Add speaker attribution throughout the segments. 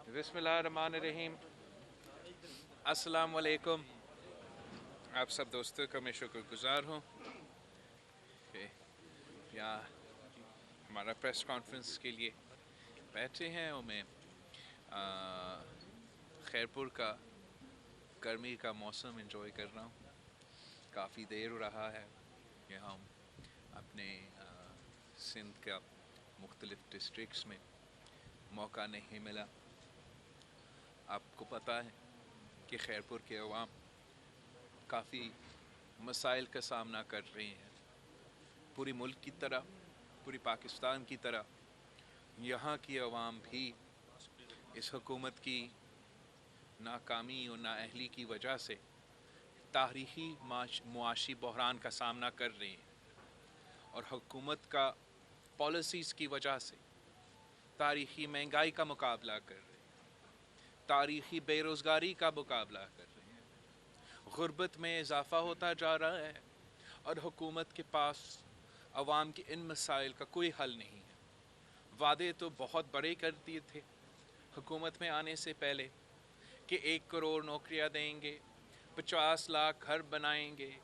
Speaker 1: बिस्मिल्लाहिर्रहमानिर्रहीम। अस्सलाम वालेकुम। आप सब दोस्तों का मैं शुक्रगुजार हूँ कि यहाँ हमारा प्रेस कॉन्फ्रेंस के लिए बैठे हैं और मैं खैरपुर का गर्मी का मौसम एंजॉय कर रहा हूँ। काफ़ी देर हो रहा है कि हम अपने सिंध का मुख्तलिफ डिस्ट्रिक्ट्स में मौका नहीं मिला। आपको पता है कि खैरपुर के अवाम काफ़ी मसाइल का सामना कर रही हैं। पूरी मुल्क की तरह, पूरी पाकिस्तान की तरह यहाँ की अवाम भी इस हुकूमत की नाकामी और नाअहली की वजह से तारीख़ी मुआशी बहरान का सामना कर रही हैं और हुकूमत का पॉलिसीज़ की वजह से तारीख़ी महंगाई का मुकाबला कर रही हैं, तारीख़ी बेरोज़गारी का मुकाबला कर रही हैं, गुर्बत में इजाफ़ा होता जा रहा है और हुकूमत के पास अवाम के इन मसाइल का कोई हल नहीं है। वादे तो बहुत बड़े कर दिए थे हुकूमत में आने से पहले कि 1 करोड़ नौकरियां देंगे, 50 लाख घर बनाएंगे।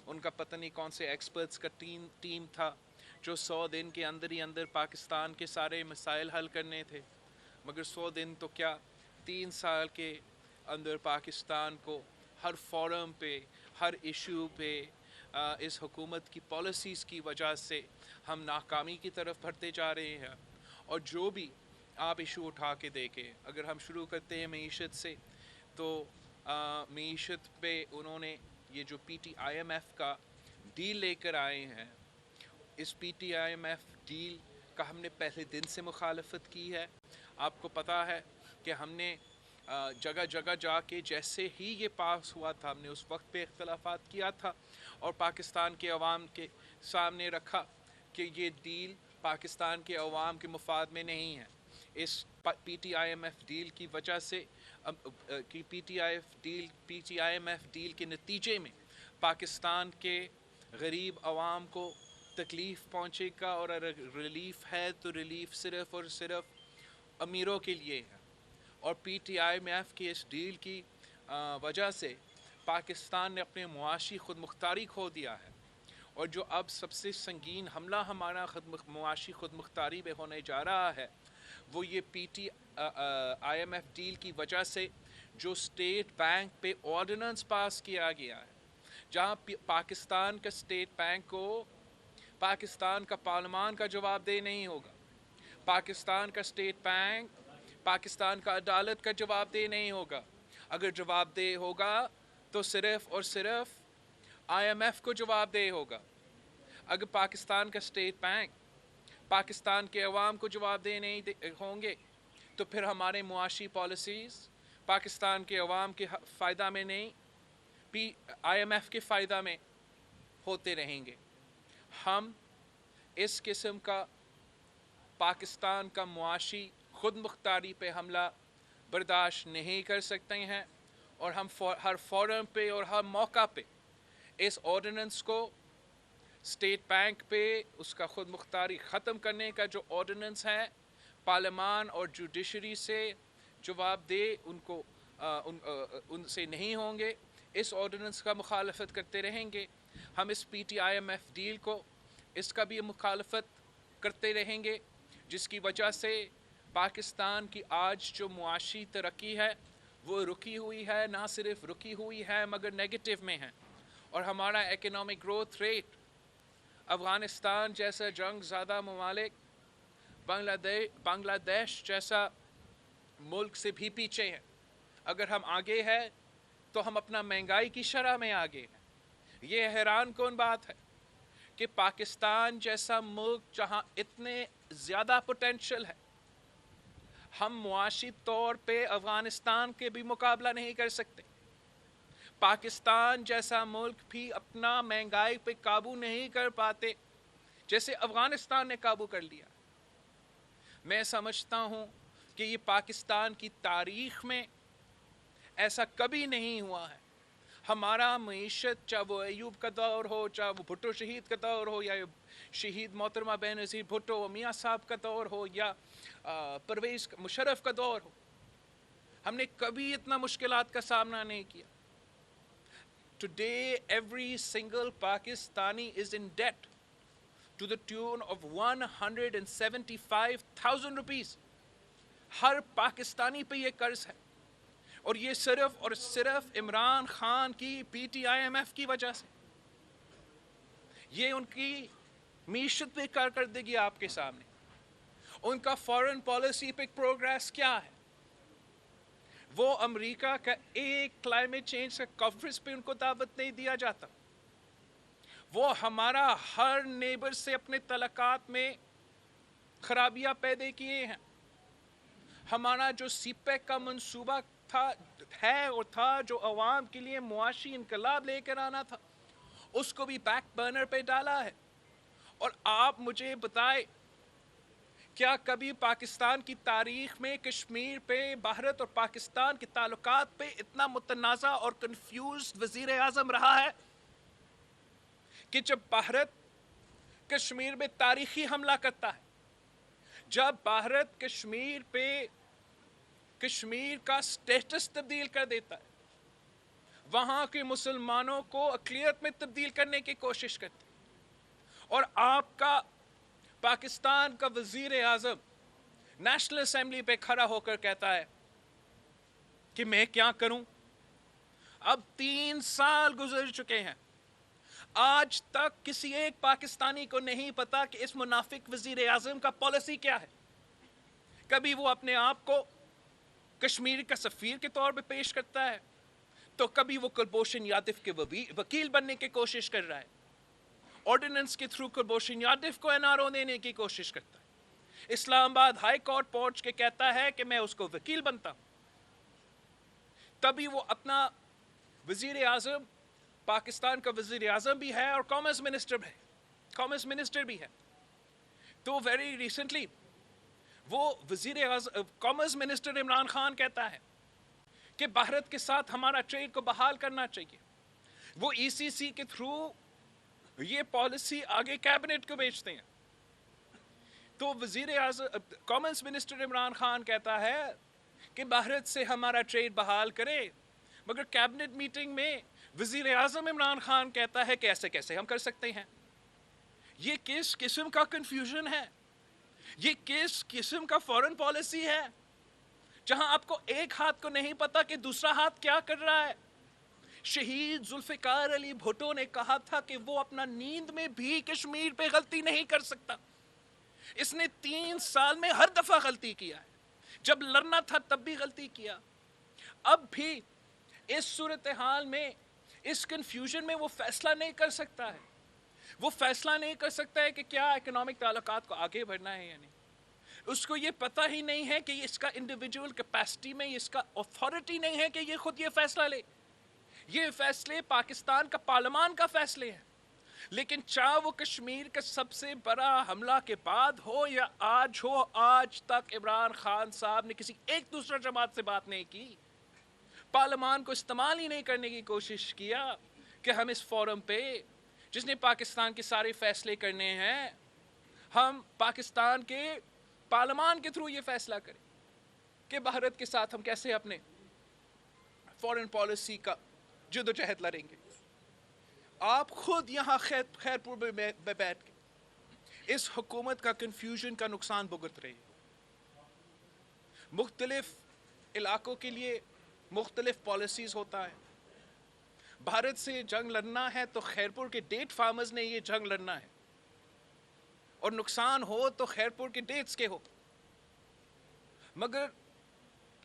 Speaker 1: उनका पता नहीं कौन से एक्सपर्ट्स का टीम था जो 100 दिन के अंदर ही अंदर पाकिस्तान के सारे मसाइल हल करने थे। मगर 100 दिन तो क्या, 3 साल के अंदर पाकिस्तान को हर फोरम पे, हर इशू पे इस हुकूमत की पॉलिसीज़ की वजह से हम नाकामी की तरफ बढ़ते जा रहे हैं। और जो भी आप इशू उठा के देखें, अगर हम शुरू करते हैं मईशत से, तो मईशत पे उन्होंने ये जो PTIMF का डील लेकर आए हैं, इस PTIMF डील का हमने पहले दिन से मुखालफत की है। आपको पता है कि हमने जगह जगह जाके जैसे ही ये पास हुआ था, हमने उस वक्त पे इख्तलाफात किया था और पाकिस्तान के अवाम के सामने रखा कि ये डील पाकिस्तान के अवाम के मुफाद में नहीं है। इस PTIMF डील की वजह से कि PTIMF डील के नतीजे में पाकिस्तान के गरीब अवाम को तकलीफ़ पहुँचेगा और अगर रिलीफ है तो रिलीफ सिर्फ़ और सिर्फ अमीरों के लिए है। और PTIMF की इस डील की वजह से पाकिस्तान ने अपने मुआशी खुद मुख्तारी खो दिया है। और जो अब सबसे संगीन हमला हमारा मुआशी खुद मुख्तारी में होने जा रहा है, वो ये PTIMF डील की वजह से जो स्टेट बैंक पे ऑर्डिनेंस पास किया गया है, जहाँ पाकिस्तान का स्टेट बैंक को पाकिस्तान का पार्लियामान का जवाबदेह नहीं होगा, पाकिस्तान का स्टेट बैंक पाकिस्तान का अदालत का जवाबदेह नहीं होगा। अगर जवाबदेह होगा तो सिर्फ़ और सिर्फ IMF को जवाबदेह होगा। अगर पाकिस्तान का स्टेट बैंक पाकिस्तान के अवाम को जवाबदेह नहीं होंगे तो फिर हमारे मुआशी पॉलिसीज़ पाकिस्तान के अवाम के फ़ायदा में नहीं, IMF के फ़ायदा में होते रहेंगे। हम इस किस्म का पाकिस्तान का मुआशी खुद मुख्तारी पे हमला बर्दाश्त नहीं कर सकते हैं और हम हर फोरम पे और हर मौका पे इस ऑर्डिनेंस को स्टेट बैंक पे उसका खुद मुख्तारी ख़त्म करने का जो ऑर्डिनेंस है, पार्लियामान और जुडिशरी से जवाबदेह उनसे नहीं होंगे, इस ऑर्डिनेंस का मुखालफत करते रहेंगे। हम इस PTIMF डील को इसका भी मुखालफत करते रहेंगे, जिसकी वजह से पाकिस्तान की आज जो मुआशी तरक्की है वो रुकी हुई है, ना सिर्फ रुकी हुई है मगर नेगेटिव में है। और हमारा एकोनॉमिक ग्रोथ रेट अफ़गानिस्तान जैसा जंग ज़्यादा ममालिक, बांग्लादेश जैसा मुल्क से भी पीछे है। अगर हम आगे हैं तो हम अपना महंगाई की शरह में आगे हैं। ये हैरान कौन बात है कि पाकिस्तान जैसा मुल्क जहाँ इतने ज़्यादा पोटेंशियल है, हम मुआशी तौर पे अफ़गानिस्तान के भी मुकाबला नहीं कर सकते। पाकिस्तान जैसा मुल्क भी अपना महंगाई पे काबू नहीं कर पाते जैसे अफ़गानिस्तान ने काबू कर लिया। मैं समझता हूँ कि ये पाकिस्तान की तारीख़ में ऐसा कभी नहीं हुआ है। हमारा मईशत, चाहे वो अयूब का दौर हो, चाहे वो भुट्टो शहीद का दौर हो, या शहीद मोहतरमा बेनज़ीर भुट्टो मियाँ साहब का दौर हो, या परवेज़ मुशर्रफ का दौर हो, ہم نے کبھی اتنا مشکلات کا سامنا نہیں کیا. Today, every single Pakistani is in debt to the tune of 175,000 rupees. ہر پاکستانی پہ یہ قرض ہے, اور یہ صرف اور صرف عمران خان کی PTIMF کی وجہ سے. یہ ان کی معیشت پہ کارکردگی آپ کے سامنے. ان کا فارن پالیسی پہ پروگریس کیا ہے؟ وہ امریکہ کا ایک کلائمیٹ چینج کا کانفرنس پہ ان کو دعوت نہیں دیا جاتا. وہ ہمارا ہر نیبر سے اپنے تعلقات میں خرابیاں پیدا کیے ہیں. ہمارا جو سی پیک کا منصوبہ ہے اور تھا, جو عوام کے لیے معاشی انقلاب لے کر آنا تھا, اس کو بھی بیک برنر پہ ڈالا ہے. اور آپ مجھے بتائیں, کیا کبھی پاکستان کی تاریخ میں کشمیر پہ بھارت اور پاکستان کے تعلقات پہ اتنا متنازع اور کنفیوزڈ وزیر اعظم رہا ہے کہ جب بھارت کشمیر میں تاریخی حملہ کرتا ہے, جب بھارت کشمیر پہ کشمیر کا سٹیٹس تبدیل کر دیتا ہے, وہاں کے مسلمانوں کو اقلیت میں تبدیل کرنے کی کوشش کرتے, اور آپ کا پاکستان کا وزیر اعظم نیشنل اسمبلی پہ کھڑا ہو کر کہتا ہے کہ میں کیا کروں. اب 3 سال گزر چکے ہیں, آج تک کسی ایک پاکستانی کو نہیں پتا کہ اس منافق وزیر اعظم کا پالیسی کیا ہے. کبھی وہ اپنے آپ کو کشمیر کا سفیر کے طور پہ پیش کرتا ہے, تو کبھی وہ کلبھوشن یادو کے وکیل بننے کی کوشش کر رہا ہے, آرڈیننس کے تھرو کلبھوشن یادو کو NRO دینے کی کوشش کرتا ہے. اسلام آباد ہائی کورٹ پہنچ کے کہتا ہے کہ میں اس کو وکیل بنتا ہوں. تبھی وہ اپنا وزیر اعظم, پاکستان کا وزیر اعظم بھی ہے اور کامرس منسٹر بھی ہے. تو ویری ریسنٹلی وہ وزیر اعظم کامرس منسٹر عمران خان کہتا ہے کہ بھارت کے ساتھ ہمارا ٹریڈ کو بحال کرنا چاہیے. وہ ECC کے تھرو یہ پالیسی آگے کیبنٹ کو بھیجتے ہیں. تو وزیر اعظم کامرس منسٹر عمران خان کہتا ہے کہ بھارت سے ہمارا ٹریڈ بحال کرے, مگر کیبنٹ میٹنگ میں وزیر اعظم عمران خان کہتا ہے کہ ایسے کیسے ہم کر سکتے ہیں. یہ کس قسم کا کنفیوژن ہے, یہ کس قسم کا فارن پالیسی ہے, جہاں آپ کو ایک ہاتھ کو نہیں پتا کہ دوسرا ہاتھ کیا کر رہا ہے. شہید ذوالفقار علی بھٹو نے کہا تھا کہ وہ اپنا نیند میں بھی کشمیر پہ غلطی نہیں کر سکتا. اس نے 3 سال میں ہر دفعہ غلطی کیا ہے, جب لڑنا تھا تب بھی غلطی کیا. اب بھی اس صورتحال میں, اس کنفیوژن میں وہ فیصلہ نہیں کر سکتا ہے. وہ فیصلہ نہیں کر سکتا ہے کہ کیا اکنامک تعلقات کو آگے بڑھنا ہے یا نہیں. اس کو یہ پتہ ہی نہیں ہے کہ اس کا انڈیویجول کیپیسٹی میں اس کا اتھارٹی نہیں ہے کہ یہ خود یہ فیصلہ لے. یہ فیصلے پاکستان کا پارلیمان کا فیصلے ہیں, لیکن چاہے وہ کشمیر کا سب سے بڑا حملہ کے بعد ہو یا آج ہو, آج تک عمران خان صاحب نے کسی ایک دوسرا جماعت سے بات نہیں کی. پارلیمان کو استعمال ہی نہیں کرنے کی کوشش کیا کہ ہم اس فورم پہ, جس نے پاکستان کے سارے فیصلے کرنے ہیں, ہم پاکستان کے پارلیمان کے تھرو یہ فیصلہ کریں کہ بھارت کے ساتھ ہم کیسے اپنے فورن پالیسی کا جدوجہد لڑیں گے. آپ خود یہاں خیرپور میں بیٹھ کے اس حکومت کا کنفیوژن کا نقصان بھگت رہے ہیں. مختلف علاقوں کے لیے مختلف پالیسیز ہوتا ہے. بھارت سے جنگ لڑنا ہے تو خیرپور کے ڈیٹ فارمرز نے یہ جنگ لڑنا ہے, اور نقصان ہو تو خیرپور کے ڈیٹس کے ہو. مگر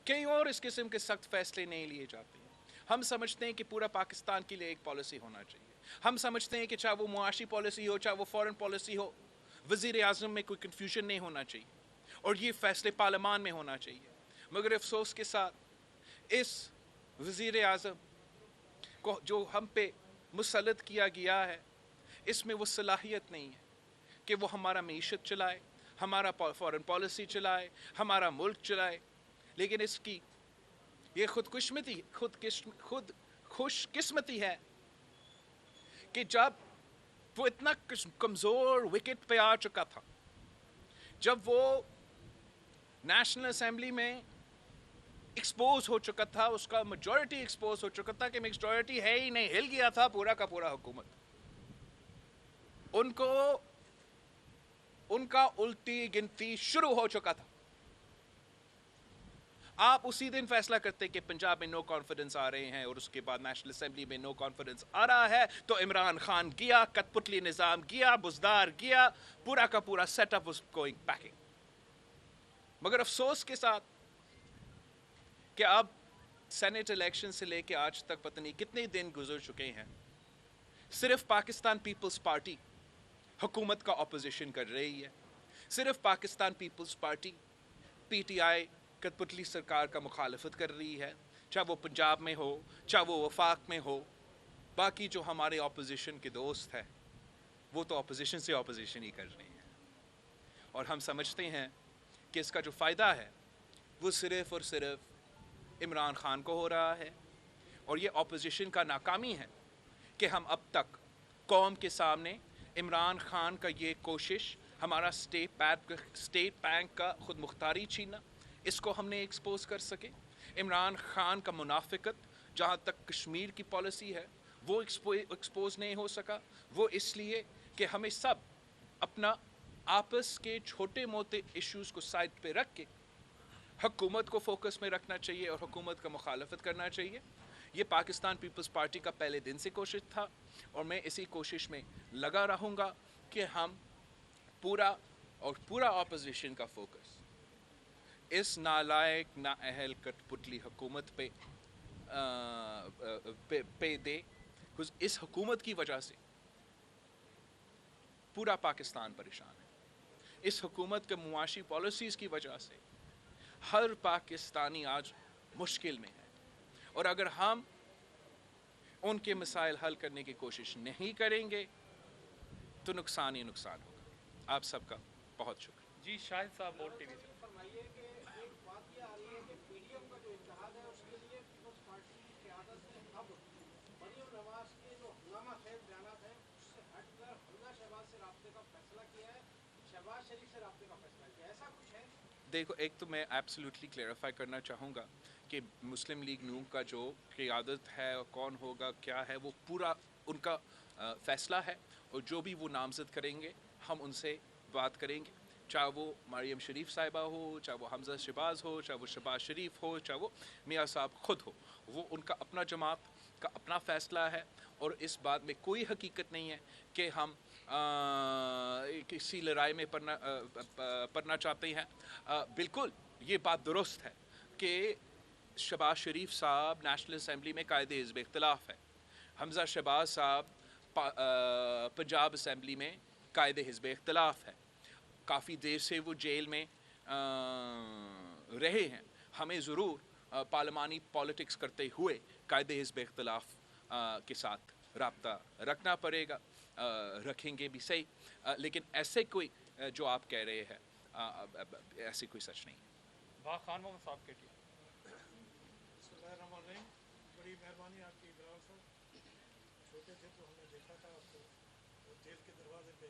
Speaker 1: کئی اور اس قسم کے سخت فیصلے نہیں لیے جاتے ہیں. ہم سمجھتے ہیں کہ پورا پاکستان کے لیے ایک پالیسی ہونا چاہیے. ہم سمجھتے ہیں کہ چاہے وہ معاشی پالیسی ہو, چاہے وہ فارن پالیسی ہو, وزیر اعظم میں کوئی کنفیوژن نہیں ہونا چاہیے, اور یہ فیصلے پارلیمان میں ہونا چاہیے. مگر افسوس کے ساتھ اس وزیر اعظم کو جو ہم پہ مسلط کیا گیا ہے, اس میں وہ صلاحیت نہیں ہے کہ وہ ہمارا معیشت چلائے, ہمارا فارن پالیسی چلائے, ہمارا ملک چلائے. لیکن اس کی یہ خود خوش قسمتی ہے کہ جب وہ اتنا کمزور وکٹ پہ آ چکا تھا, جب وہ نیشنل اسمبلی میں एक्सपोज हो चुका था, उसका मेजॉरिटी एक्सपोज हो चुका था कि मेजॉरिटी है ही नहीं, हिल गया था पूरा का पूरा हुकूमत। उनको उनका उल्टी गिनती शुरू हो चुका था। आप उसी दिन फैसला करते कि पंजाब में नो कॉन्फिडेंस आ रहे हैं और उसके बाद नेशनल असेंबली में नो कॉन्फिडेंस आ रहा है, तो इमरान खान गया, कठपुतली निजाम गया, बुजदार गया, पूरा का पूरा सेटअप वाज गोइंग पैकिंग। मगर अफसोस के साथ कि अब सेनेट इलेक्शन से लेके आज तक पता नहीं कितने दिन गुजर चुके हैं, सिर्फ पाकिस्तान पीपल्स पार्टी हुकूमत का अपोजिशन कर रही है। सिर्फ पाकिस्तान पीपल्स पार्टी पीटीआई कठपुतली सरकार का मुखालफत कर रही है, चाहे वो पंजाब में हो, चाहे वो वफाक में हो। बाकी जो हमारे अपोजिशन के दोस्त हैं वो तो अपोजिशन से अपोजिशन ही कर रहे हैं, और हम समझते हैं कि इसका जो फ़ायदा है वो सिर्फ और सिर्फ इमरान खान को हो रहा है। और ये अपोजिशन का नाकामी है कि हम अब तक कौम के सामने इमरान खान का ये कोशिश, हमारा स्टेट बैंक का खुद मुख्तारी छीनना, इसको हमने एक्सपोज कर सके। इमरान खान का मुनाफिकत जहाँ तक कश्मीर की पॉलिसी है वो एक्सपोज नहीं हो सका। वो इसलिए कि हमें सब अपना आपस के छोटे मोटे इश्यूज़ को साइड पे रख के हुकूमत को फोकस में रखना चाहिए और हुकूमत का मुखालफत करना चाहिए। ये पाकिस्तान पीपल्स पार्टी का पहले दिन से कोशिश था और मैं इसी कोशिश में लगा रहूँगा कि हम पूरा अपोजिशन का फोकस इस नालायक नाअहल कठपुतली हुकूमत पे दे। इस हुकूमत की वजह से पूरा पाकिस्तान परेशान है। इस हुकूमत के मुआशी पॉलिसीज़ की वजह से हर पाकिस्तानी आज मुश्किल में है, और अगर हम उनके मसाइल हल करने की कोशिश नहीं करेंगे तो नुकसान ही नुकसान होगा। आप सबका बहुत शुक्रिया।
Speaker 2: जी शाहिद साहब, बोल टीवी से।
Speaker 3: फरमाइए कि एक बात ये आ रही है कि पीडीएम का जो इत्तेहाद है उसके लिए पीपल्स पार्टी की क़यादत ने अब मरियम नवाज के जो हंगामा खेज बयानात हैं उससे हटकर हमजा शहबाज से राब्ते का फैसला किया है, शहबाज शरीफ से राब्ते का फैसला किया है, ऐसा कुछ है?
Speaker 1: देखो, एक तो मैं एब्सोल्युटली क्लेरिफाई करना चाहूँगा कि मुस्लिम लीग नून का जो क़यादत है और कौन होगा क्या है वो पूरा उनका फ़ैसला है, और जो भी वो नामज़द करेंगे हम उनसे बात करेंगे, चाहे वो मरियम शरीफ साहिबा हो, चाहे वो हमजा शहबाज हो, चाहे वो शहबाज शरीफ हो, चाहे वो मियाँ साहब ख़ुद हो। वो उनका अपना जमात का अपना फ़ैसला है, और इस बात में कोई हकीकत नहीं है कि हम किसी लड़ाई में पढ़ना चाहते हैं। बिल्कुल ये बात दुरुस्त है कि शहबाज शरीफ साहब नेशनल असम्बली में कायदे हिज़्ब इख्तिलाफ़ है, हमजा शहबाज साहब पंजाब असम्बली में कायदे हिज़्ब इख्तिलाफ़ है, काफ़ी देर से वो जेल में रहे हैं। हमें ज़रूर पार्लिमानी पॉलिटिक्स करते हुए कायदे हिज़्ब इख्तिलाफ़ के साथ राब्ता रखना पड़ेगा, रखेंगे भी सही, लेकिन ऐसे कोई जो आप कह रहे हैं ऐसी कोई सच नहीं।
Speaker 2: खान मोहम्मद साहब के टीवी।
Speaker 3: बड़ी मेहरबानी आपकी बिलावल साहब। छोटे थे तो हमने देखा था आपको जेल के दरवाजे पे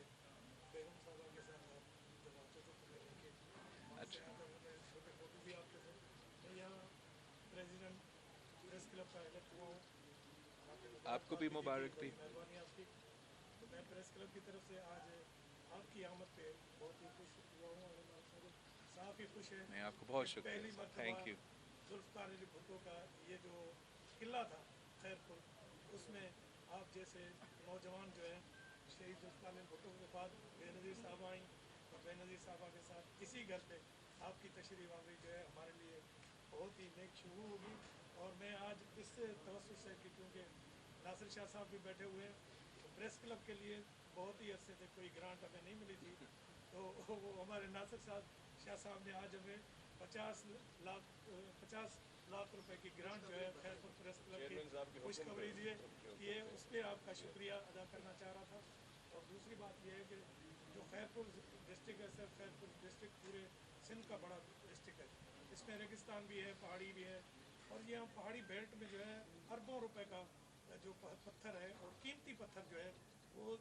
Speaker 3: बेगम साहबा के साथ आप जब आते थे तो मैं लेके अच्छा छोटे फोटो भी आपके थे। मैं यहाँ प्रेसिडेंट प्रेस क्लब का इलेक्ट हुआ हूँ,
Speaker 1: आपको भी मुबारक भी।
Speaker 3: मेहरबानी आपकी। तो मैं प्रेस क्लब की तरफ से आज आपकी आमद पे बहुत ही खुश हुआ हूँ और साफ ही खुश है।
Speaker 1: मैं आपको बहुत शुक्रिया, थैंक यू।
Speaker 3: जुल्फ़िकार अली भुट्टो का ये जो किला था खैरपुर, उसमें आप जैसे नौजवान जो है शहीद जुल्फ़िकार अली भुट्टो के बाद बेनज़ीर साहबा आई और बेनज़ीर साहबा के साथ इसी घर पे आपकी तशरीफ़ आवरी जो है हमारे लिए बहुत ही नेक शुरू होगी। और मैं आज इस तवज्जुह से कि क्योंकि नासिर शाह साहब भी बैठे हुए हैं, तो प्रेस क्लब के लिए बहुत ही अरसे से कोई ग्रांट हमें नहीं मिली थी, तो वो हमारे नासिर शाह साहब ने आज हमें 50 लाख रुपए की ग्रांट जो है खैरपुर प्रेस क्लब की खुशखबरी दिए, ये उस पर आपका शुक्रिया अदा करना चाह रहा था। और दूसरी बात यह है कि जो खैरपुर डिस्ट्रिक्ट है, सिर्फ खैरपुर डिस्ट्रिक्ट पूरे सिंध का बड़ा डिस्ट्रिक्ट है, इसमें रेगिस्तान भी है, पहाड़ी भी है, और यहाँ पहाड़ी बेल्ट में जो है अरबों रुपए का जो पत्थर है और कीमती पत्थर जो है वो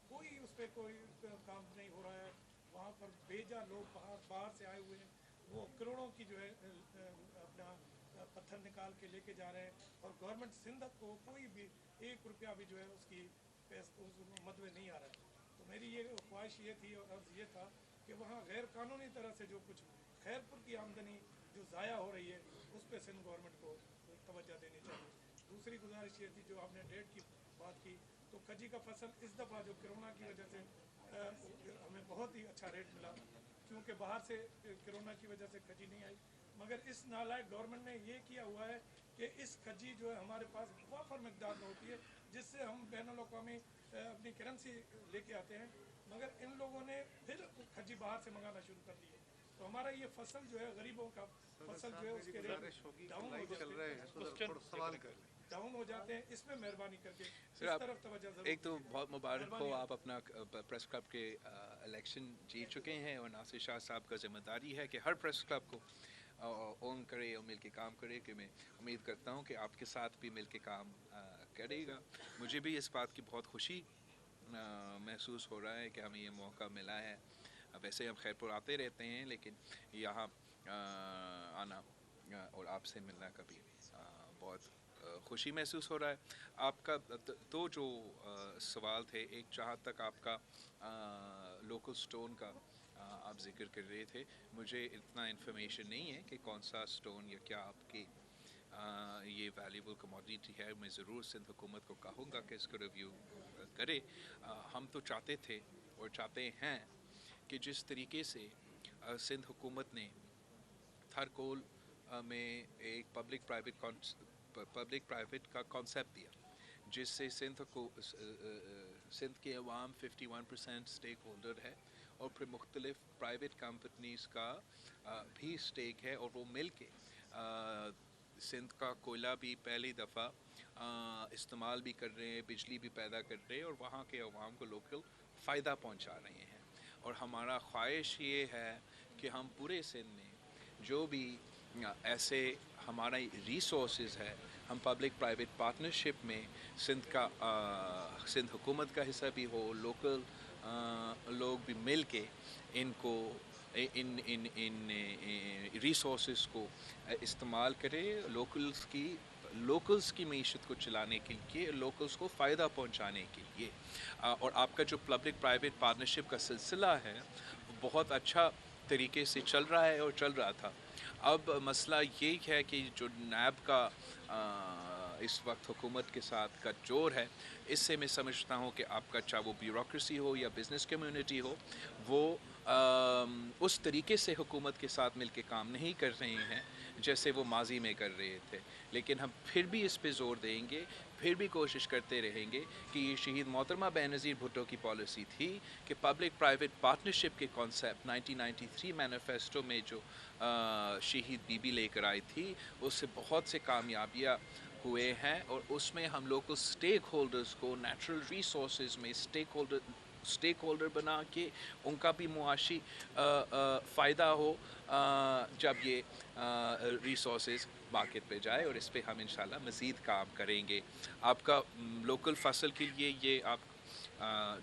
Speaker 3: कोई उस पर कोई काम नहीं हो रहा है। वहाँ पर बेजा लोग बाहर से आए हुए हैं, वो करोड़ों की जो है अपना निकाल के लेके जा रहे हैं, और गवर्नमेंट सिंध को कोई भी 1 रुपया भी जो है उसकी उस मद में नहीं आ रहा है। तो मेरी ये ख्वाहिश ये थी और अर्ज़ ये था कि वहाँ गैर कानूनी तरह से जो कुछ खैरपुर की आमदनी जो ज़ाया हो रही है उस पर सिंध गवर्नमेंट को तवज्जो देनी चाहिए। दूसरी गुजारिश ये थी, जो आपने डेट की बात की, तो खजी का फसल इस दफ़ा जो कोरोना की वजह से हमें बहुत ही अच्छा रेट मिला, क्योंकि बाहर से कोरोना की वजह से खजी नहीं आई। मगर इस नालायक गवर्नमेंट ने ये किया हुआ है कि इस खजी जो है हमारे पास वाफर मकदार में होती है, जिससे हम बैनुल-अक़वामी अपनी करेंसी लेके आते हैं, मगर इन लोगों ने फिर खजी बाहर से मंगाना शुरू कर दी है। तो हमारा ये फसल जो है गरीबों का फसल जो है उसके रेट डाउन हो जाते हैं। इसमें मेहरबानी करके
Speaker 1: सर,
Speaker 3: इस तरफ तवज्जो जरूर
Speaker 1: एक तो बहुत मुबारक हो,
Speaker 3: मेहरबानी।
Speaker 1: आप अपना प्रेस क्लब के इलेक्शन जीत चुके हैं, और नासिर शाह साहब का जिम्मेदारी है कि हर प्रेस क्लब को ओन करे और मिल के काम करे, कि मैं उम्मीद करता हूँ कि आपके साथ भी मिल के काम करेगा। मुझे भी इस बात की बहुत खुशी महसूस हो रहा है कि हमें ये मौका मिला है। वैसे हम खैरपुर आते रहते हैं, लेकिन यहाँ आना और आपसे मिलना कभी बहुत खुशी महसूस हो रहा है। आपका तो जो सवाल थे, एक जहाँ तक आपका लोकल स्टोन का आप जिक्र कर रहे थे, मुझे इतना इन्फॉर्मेशन नहीं है कि कौन सा स्टोन या क्या आपकी ये वैल्यूबल कमोडिटी है। मैं ज़रूर सिंध हुकूमत को कहूँगा कि इसको रिव्यू करे। हम तो चाहते थे और चाहते हैं कि जिस तरीके से सिंध हुकूमत ने थरकोल में एक पब्लिक प्राइवेट का कॉन्सेप्ट दिया, जिससे सिंध के अवाम 51% स्टेक होल्डर है, और फिर मुख्तलिफ प्राइवेट कंपनीज़ का भी स्टेक है, और वो मिल के सिंध का कोयला भी पहली दफ़ा इस्तेमाल भी कर रहे हैं, बिजली भी पैदा कर रहे हैं, और वहाँ के अवाम को लोकल फ़ायदा पहुँचा रहे हैं। और हमारा ख्वाहिश ये है कि हम पूरे सिंध में जो भी ऐसे हमारा रिसोर्सेज है, हम पब्लिक प्राइवेट पार्टनरशिप में सिंध हुकूमत का हिस्सा भी हो, लोकल लोग भी मिल के इनको इन रिसोर्सेज को इस्तेमाल करें, लोकल्स की मीशत को चलाने के लिए, लोकल्स को फ़ायदा पहुंचाने के लिए। और आपका जो पब्लिक प्राइवेट पार्टनरशिप का सिलसिला है वो बहुत अच्छा तरीके से चल रहा है और चल रहा था। अब मसला ये है कि जो नैब का इस वक्त हुकूमत के साथ का जोर है, इससे मैं समझता हूँ कि आपका चाहे वो ब्यूरोक्रेसी हो या बिज़नेस कम्युनिटी हो, वो उस तरीके से हुकूमत के साथ मिल के काम नहीं कर रहे हैं जैसे वो माजी में कर रहे थे। लेकिन हम फिर भी इस पे ज़ोर देंगे, फिर भी कोशिश करते रहेंगे कि ये शहीद मोहतरमा बेनज़ीर भुट्टो की पॉलिसी थी कि पब्लिक प्राइवेट पार्टनरशिप के कॉन्सेप्ट 1993 मैनिफेस्टो में जो शहीद बीबी लेकर आई थी, उससे बहुत से कामयाबियाँ हुए हैं, और उसमें हम लोग स्टेक होल्डर्स को नेचुरल रिसोर्सेज में स्टेक होल्डर बना के उनका भी मुआशी फ़ायदा हो जब ये रिसोर्सेज मार्केट पे जाए, और इस पे हम इंशाल्लाह मज़ीद काम करेंगे। आपका लोकल फसल के लिए ये आप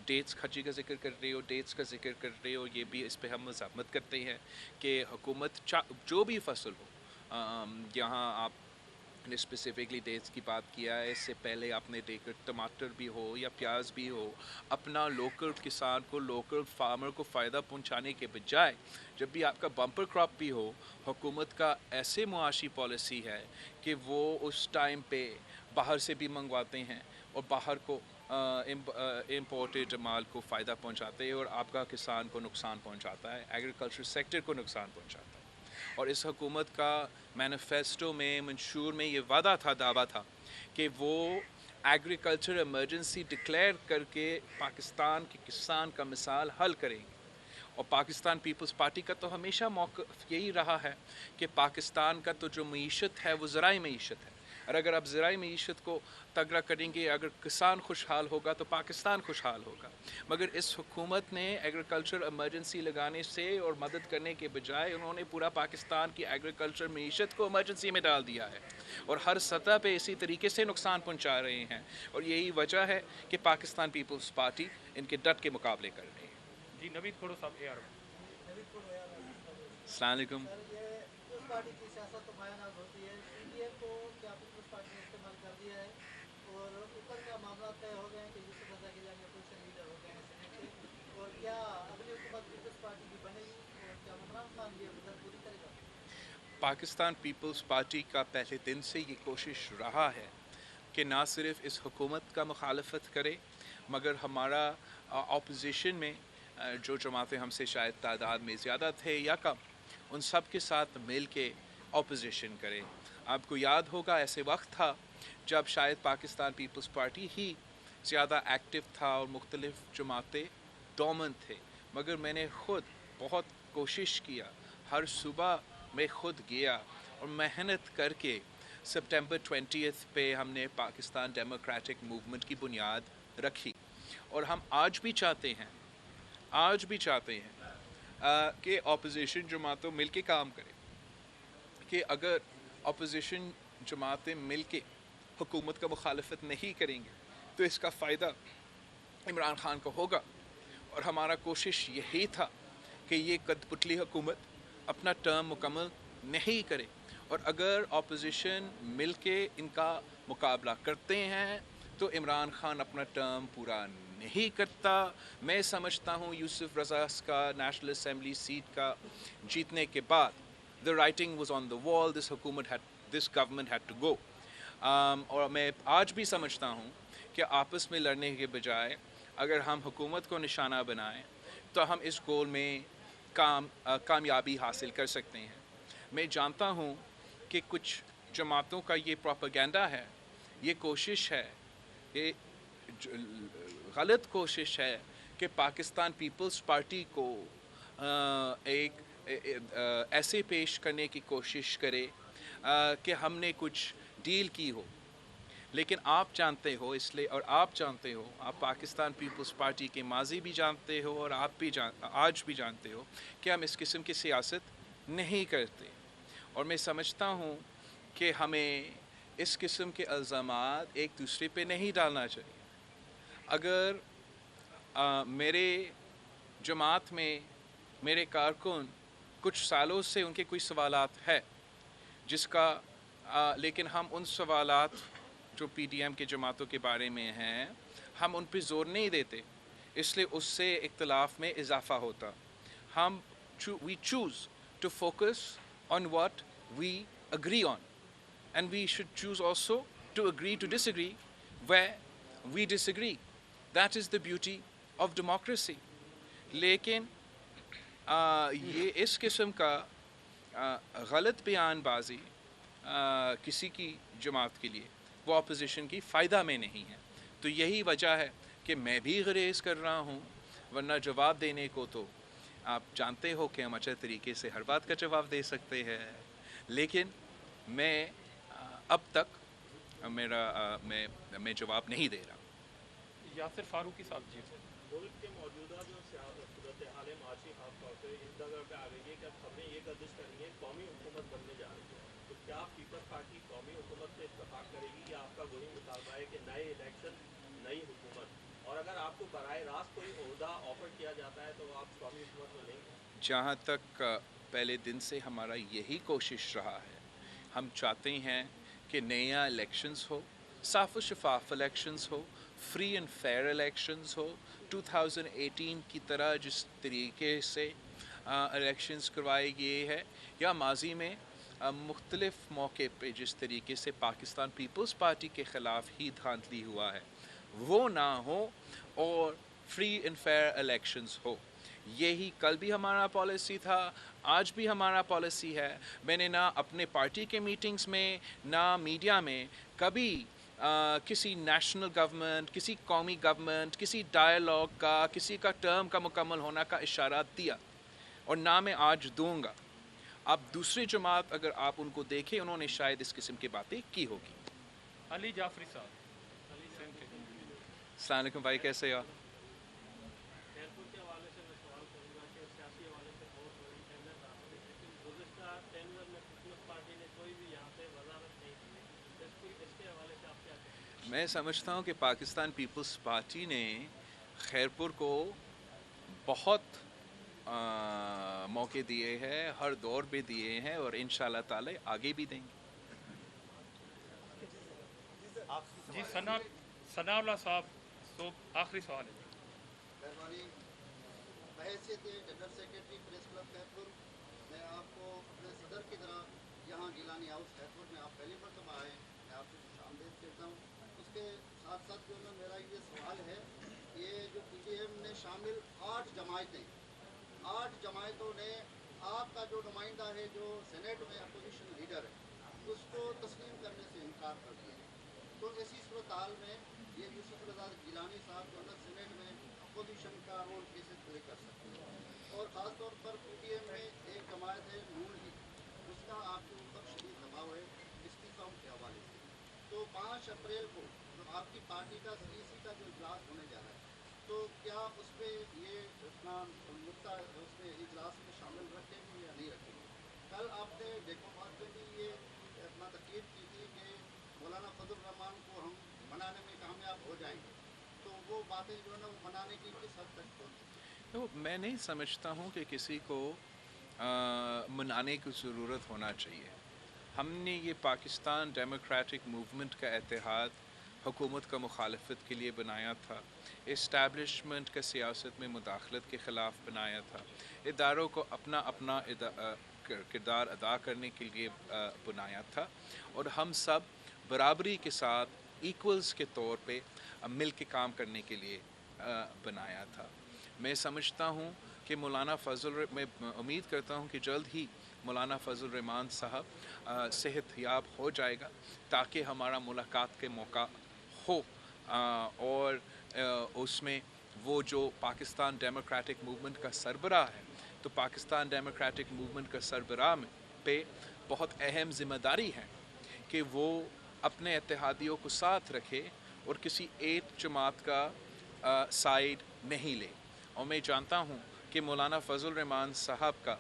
Speaker 1: डेट्स खर्ची का जिक्र कर रहे हो, डेट्स का जिक्र कर रहे हो, ये भी इस पे हम मज़ामत करते हैं कि हुकूमत जो भी फसल हो, यहाँ आप ने स्पेसिफिकली डेट्स की बात किया है, इससे पहले आपने देखा टमाटर भी हो या प्याज भी हो, अपना लोकल किसान को, लोकल फार्मर को फ़ायदा पहुंचाने के बजाय जब भी आपका बम्पर क्रॉप भी हो, हुकूमत का ऐसे मुआशी पॉलिसी है कि वो उस टाइम पे बाहर से भी मंगवाते हैं और बाहर को इम्पोर्टेड माल को फ़ायदा पहुंचाते हैं, और आपका किसान को नुकसान पहुंचाता है, एग्रीकल्चर सेक्टर को नुकसान पहुंचाता है। और इस हुकूमत का मैनिफेस्टो में, मंशूर में ये वादा था, दावा था कि वो एग्रीकल्चर इमरजेंसी डिक्लेयर करके पाकिस्तान के किसान का मिसाल हल करेंगे। और पाकिस्तान पीपल्स पार्टी का तो हमेशा मौक़िफ़ यही रहा है कि पाकिस्तान का तो जो मईशत है वो ज़राई मईशत है, और अगर आप ज़राई मईशत को तगड़ा करेंगे, अगर किसान खुशहाल होगा तो पाकिस्तान खुशहाल होगा। मगर इस हुकूमत ने एग्रीकल्चर इमरजेंसी लगाने से और मदद करने के बजाय उन्होंने पूरा पाकिस्तान की एग्रीकल्चर मईशत को इमरजेंसी में डाल दिया है, और हर सतह पे इसी तरीके से नुकसान पहुंचा रहे हैं, और यही वजह है कि पाकिस्तान पीपल्स पार्टी इनके डट के मुकाबले कर रही है।
Speaker 2: जी नवीद खोड़ो साहब AR
Speaker 1: अस्सलाम वालेकुम।
Speaker 4: पार्टी की सियासत तो बयान होती है, पीडीएम को
Speaker 1: पाकिस्तान पीपल्स पार्टी का पहले दिन से ये कोशिश रहा है कि ना सिर्फ इस हुकूमत का मुखालफत करे मगर हमारा अपोजिशन में जो जमातें हमसे शायद तादाद में ज़्यादा थे या कम, उन सब के साथ मिल के अपोजिशन करे। आपको याद होगा ऐसे वक्त था जब शायद पाकिस्तान पीपल्स पार्टी ही ज़्यादा एक्टिव था और मुख्तलिफ जमातें डोमिनेंट थे, मगर मैंने ख़ुद बहुत कोशिश किया, हर सुबह मैं ख़ुद गया और मेहनत करके सितंबर 20 पे हमने पाकिस्तान डेमोक्रेटिक मूवमेंट की बुनियाद रखी। और हम आज भी चाहते हैं कि अपोजिशन जमातों मिल के काम करें, कि अगर अपोजिशन जमातें मिल के हुकूमत का मुखालफत नहीं करेंगे तो इसका फ़ायदा इमरान खान को होगा। और हमारा कोशिश यही था कि ये कठपुतली हुकूमत अपना टर्म मुकम्मल नहीं करे, और अगर अपोजिशन मिल के इनका मुकाबला करते हैं तो इमरान खान अपना टर्म पूरा नहीं करता। मैं समझता हूँ यूसुफ रज़ा का नेशनल असम्बली सीट का जीतने के बाद the writing was on the wall, this government had to go. और मैं आज भी समझता हूँ कि आपस में लड़ने के बजाय अगर हम हुकूमत को निशाना बनाएं तो हम इस गोल में कामयाबी हासिल कर सकते हैं। मैं जानता हूँ कि कुछ जमातों का ये प्रोपेगेंडा है, ये कोशिश है, ये गलत कोशिश है कि पाकिस्तान पीपल्स पार्टी को ऐसे पेश करने की कोशिश करे कि हमने कुछ डील की हो। लेकिन आप जानते हो, इसलिए, और आप जानते हो, आप पाकिस्तान पीपल्स पार्टी के माजी भी जानते हो और आप भी आज भी जानते हो कि हम इस किस्म की सियासत नहीं करते। और मैं समझता हूँ कि हमें इस किस्म के इल्ज़ामात एक दूसरे पे नहीं डालना चाहिए। अगर मेरे जमात में मेरे कारकुन कुछ सालों से उनके कोई सवालात है जिसका लेकिन हम उन सवालात जो पीडीएम के जमातों के बारे में हैं हम उन पर ज़ोर नहीं देते, इसलिए उससे इख्तलाफ में इजाफ़ा होता। We choose to focus on what we agree on, and we should choose also to agree to disagree where we disagree. That is the beauty of democracy. लेकिन ये इस किस्म का गलत बयानबाजी किसी की जमात के लिए वो अपोजिशन की फ़ायदा में नहीं है। तो यही वजह है कि मैं भी गुरेज़ कर रहा हूँ, वरना जवाब देने को तो आप जानते हो कि हम अच्छे तरीके से हर बात का जवाब दे सकते हैं, लेकिन मैं अब तक मैं जवाब नहीं दे रहा।
Speaker 2: यासिर फारूकी साहब जी,
Speaker 4: मुल्क के मौजूदा जो सूरत हाल है माशी खास तौर पर इस जगह पे आ गई है कि अब खबरें ये गर्दिश कर रही है कौमी हुकूमत बनने जा रही है, तो क्या पीपल्स पार्टी कौमी हुकूमत से इत्तेफाक करेगी या आपका वही मुतालबा है कि नए इलेक्शन नई हुकूमत, और अगर आपको बराह रास्त कोई ओहदा ऑफर किया जाता है तो आप कौमी हुकूमत में लेंगे?
Speaker 1: जहाँ तक पहले दिन से हमारा यही कोशिश रहा है, हम चाहते हैं कि नया इलेक्शंस हो, साफ व शफाफ इलेक्शंस हो, फ्री एंड फेयर इलेक्शंस हो। 2018 की तरह जिस तरीके से इलेक्शंस करवाए गए हैं या माजी में मुख्तलिफ मौके पे जिस तरीके से पाकिस्तान पीपल्स पार्टी के ख़िलाफ़ ही धांधली हुआ है वो ना हो और फ्री एंड फेयर इलेक्शंस हो। यही कल भी हमारा पॉलिसी था, आज भी हमारा पॉलिसी है। मैंने ना अपने पार्टी के मीटिंग्स में ना मीडिया में कभी किसी नेशनल गवर्नमेंट, किसी कौमी गवर्नमेंट, किसी डायलॉग का, किसी का टर्म का मुकम्मल होना का इशारा दिया, और ना मैं आज दूंगा। अब दूसरी जमात अगर आप उनको देखें, उन्होंने शायद इस किस्म की बातें की होगी।
Speaker 2: अली जाफरी साहब,
Speaker 1: अस्सलाम वालेकुम भाई, कैसे हो?
Speaker 4: एयरपोर्ट के हवाले से मैं सवाल करूँगा कि सियासी हवाले से बहुत बड़ी अहमियत रहा है, लेकिन गुज़श्ता टेन्योर में पीपल्स पार्टी ने कोई भी यहाँ पे वजारत नहीं की, इसके हवाले से आप क्या कहेंगे?
Speaker 1: मैं समझता हूँ कि पाकिस्तान पीपल्स पार्टी ने खैरपुर को बहुत मौके दिए हैं, हर दौर पे दिए हैं और इंशाल्लाह ताला आगे भी देंगे।
Speaker 2: जी सनाउल्लाह साहब, तो आखिरी सवाल है।
Speaker 5: मेहरबानी, बहैसियत general secretary press club Khairpur, मैं आपको अपने सदर की तरह यहाँ गिलानी हाउस हैदपुर में आप पहली मरतबा आए, मैं आपसे खुश आमदीद कहता हूँ। उसके साथ साथ जो है मेरा ये सवाल है, ये जो PTM ने शामिल 8 जमायतों ने आपका जो नुमाइंदा है जो सेनेट में अपोजिशन लीडर है उसको तस्लीम करने से इनकार कर दिया। तो ऐसी सूरत हाल में ये यूसुफ रज़ा गिलानी साहब जो है सेनेट में अपोजिशन का रोल कैसे प्ले कर सकते हैं? और ख़ास तौर पर PTM में एक जमात है नून लीग, उसका आपके ऊपर शदीद दबाव है इस्तीफ़ाओं के हवाले से। तो 5 अप्रैल को जो आपकी पार्टी का CEC का जो इजलास होने जा रहा है, तो क्या उस पर ये अपना मुद्दा उसमें इजलास में शामिल रखेंगे या नहीं रखेंगे? कल आपने डेकोमात में भी ये अपना तकीद की थी कि मौलाना फजल रहमान को हम मनाने में कामयाब हो जाएंगे, तो वो बातें जो है ना वो मनाने की किस हद तक पहुँची?
Speaker 1: तो मैं नहीं समझता हूँ कि किसी को मनाने की ज़रूरत होना चाहिए। हमने ये पाकिस्तान डेमोक्रेटिक मूवमेंट का इत्तेहाद हुकूमत का मुखालफत के लिए बनाया था, इस्टेब्लिशमेंट का सियासत में मुदाखलत के ख़िलाफ़ बनाया था, इदारों को अपना अपना किरदार अदा करने के लिए बनाया था, और हम सब बराबरी के साथ इक्वल्स के तौर पे मिल के काम करने के लिए बनाया था। मैं समझता हूँ कि मौलाना मैं उम्मीद करता हूँ कि जल्द ही मौलाना फजल रहमान साहब सेहतयाब हो जाएगा ताकि हमारा मुलाकात के मौका हो, और उसमें वो जो पाकिस्तान डेमोक्रेटिक मूवमेंट का सरबराह है, तो पाकिस्तान डेमोक्रेटिक मूवमेंट का सरबराह पे बहुत अहम ज़िम्मेदारी है कि वो अपने इत्तेहादियों को साथ रखे और किसी एक जमात का साइड नहीं ले। और मैं जानता हूँ कि मौलाना फजल रहमान साहब का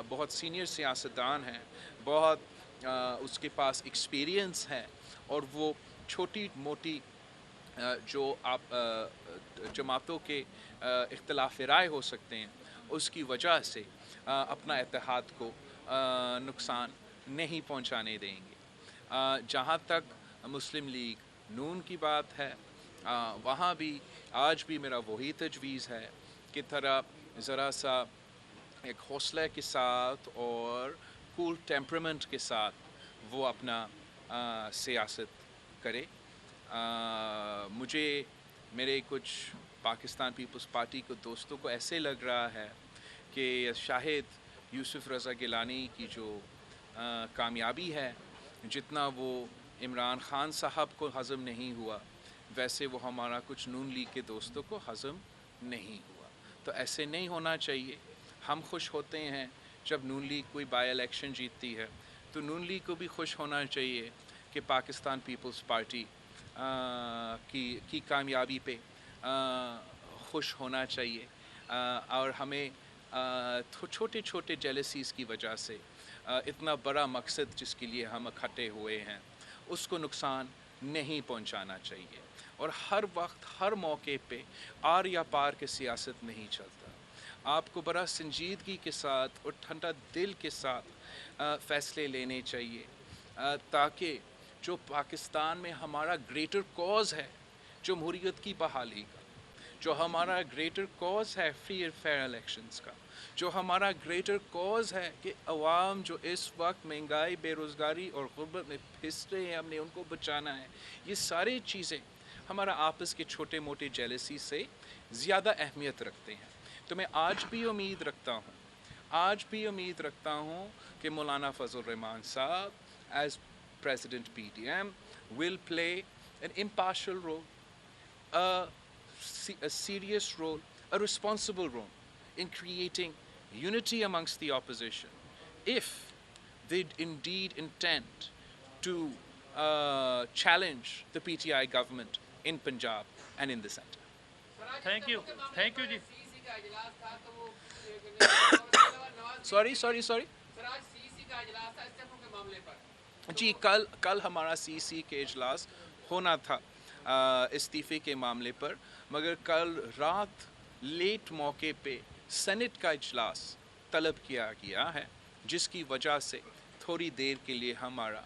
Speaker 1: बहुत सीनियर सियासतदान है, बहुत उसके पास एक्सपीरियंस है, और वो छोटी मोटी जो आप जमातों के इख्तिलाफ राय हो सकते हैं उसकी वजह से अपना इत्तेहाद को नुकसान नहीं पहुंचाने देंगे। जहाँ तक मुस्लिम लीग नून की बात है, वहाँ भी आज भी मेरा वही तजवीज़ है कि ज़रा सा एक हौसले के साथ और कूल टेम्परामेंट के साथ वो अपना सियासत करे। मुझे मेरे कुछ पाकिस्तान पीपल्स पार्टी के दोस्तों को ऐसे लग रहा है कि शायद यूसुफ रज़ा गिलानी की जो कामयाबी है, जितना वो इमरान ख़ान साहब को हज़म नहीं हुआ, वैसे वो हमारा कुछ नून लीग के दोस्तों को हज़म नहीं हुआ। तो ऐसे नहीं होना चाहिए। हम खुश होते हैं जब नून लीग कोई बाई इलेक्शन जीतती है, तो नून लीग को भी खुश होना चाहिए कि पाकिस्तान पीपल्स पार्टी की कामयाबी पे खुश होना चाहिए, और हमें छोटे छोटे जेलसीज़ की वजह से इतना बड़ा मकसद जिसके लिए हम इकट्ठे हुए हैं उसको नुकसान नहीं पहुंचाना चाहिए। और हर वक्त हर मौके पे आर या पार के सियासत नहीं चलता। आपको बड़ा संजीदगी के साथ और ठंडा दिल के साथ फ़ैसले लेने चाहिए, ताकि जो पाकिस्तान में हमारा ग्रेटर कॉज़ है जमहूरियत की बहाली का, जो हमारा ग्रेटर कॉज़ है फ्री एंड फेयर इलेक्शंस का, जो हमारा ग्रेटर कॉज़ है कि अवाम जो इस वक्त महंगाई, बेरोज़गारी और गुर्बत में फिस रहे हैं, हमने उनको बचाना है। ये सारी चीज़ें हमारा आपस के छोटे मोटे जेलसी से ज़्यादा अहमियत रखते हैं। तो मैं आज भी उम्मीद रखता हूँ कि मौलाना फजल रहमान साहब as President PTM will play an impartial role, a serious role, a responsible role in creating unity amongst the opposition if they indeed intend to challenge the PTI government in Punjab and in the centre.
Speaker 2: Thank you ji.
Speaker 1: Sorry. जी, कल हमारा CC के इजलास होना था इस्तीफ़े के मामले पर, मगर कल रात लेट मौके पे सेनेट का इजलास तलब किया गया है, जिसकी वजह से थोड़ी देर के लिए हमारा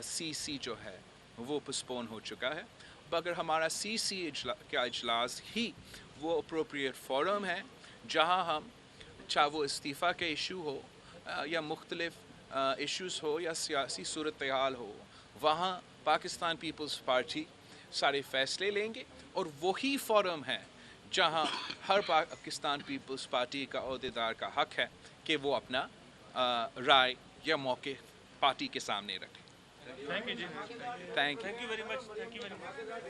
Speaker 1: CC जो है वो पोस्टपोन हो चुका है। मगर हमारा CC का इजलास ही वो अप्रोप्रिएट फोरम है जहां हम, चाहे वो इस्तीफ़ा का इशू हो या मुख्तलिफ ایشوز ہو یا سیاسی صورتحال ہو وہاں پاکستان پیپلز پارٹی سارے فیصلے لیں گے، اور وہی فورم ہے جہاں ہر پاکستان پیپلز پارٹی کا عہدیدار کا حق ہے کہ وہ اپنا رائے یا موقع پارٹی کے سامنے رکھے.
Speaker 2: Thank you ji.
Speaker 1: Thank you.
Speaker 2: Thank you very much. Thank you very much.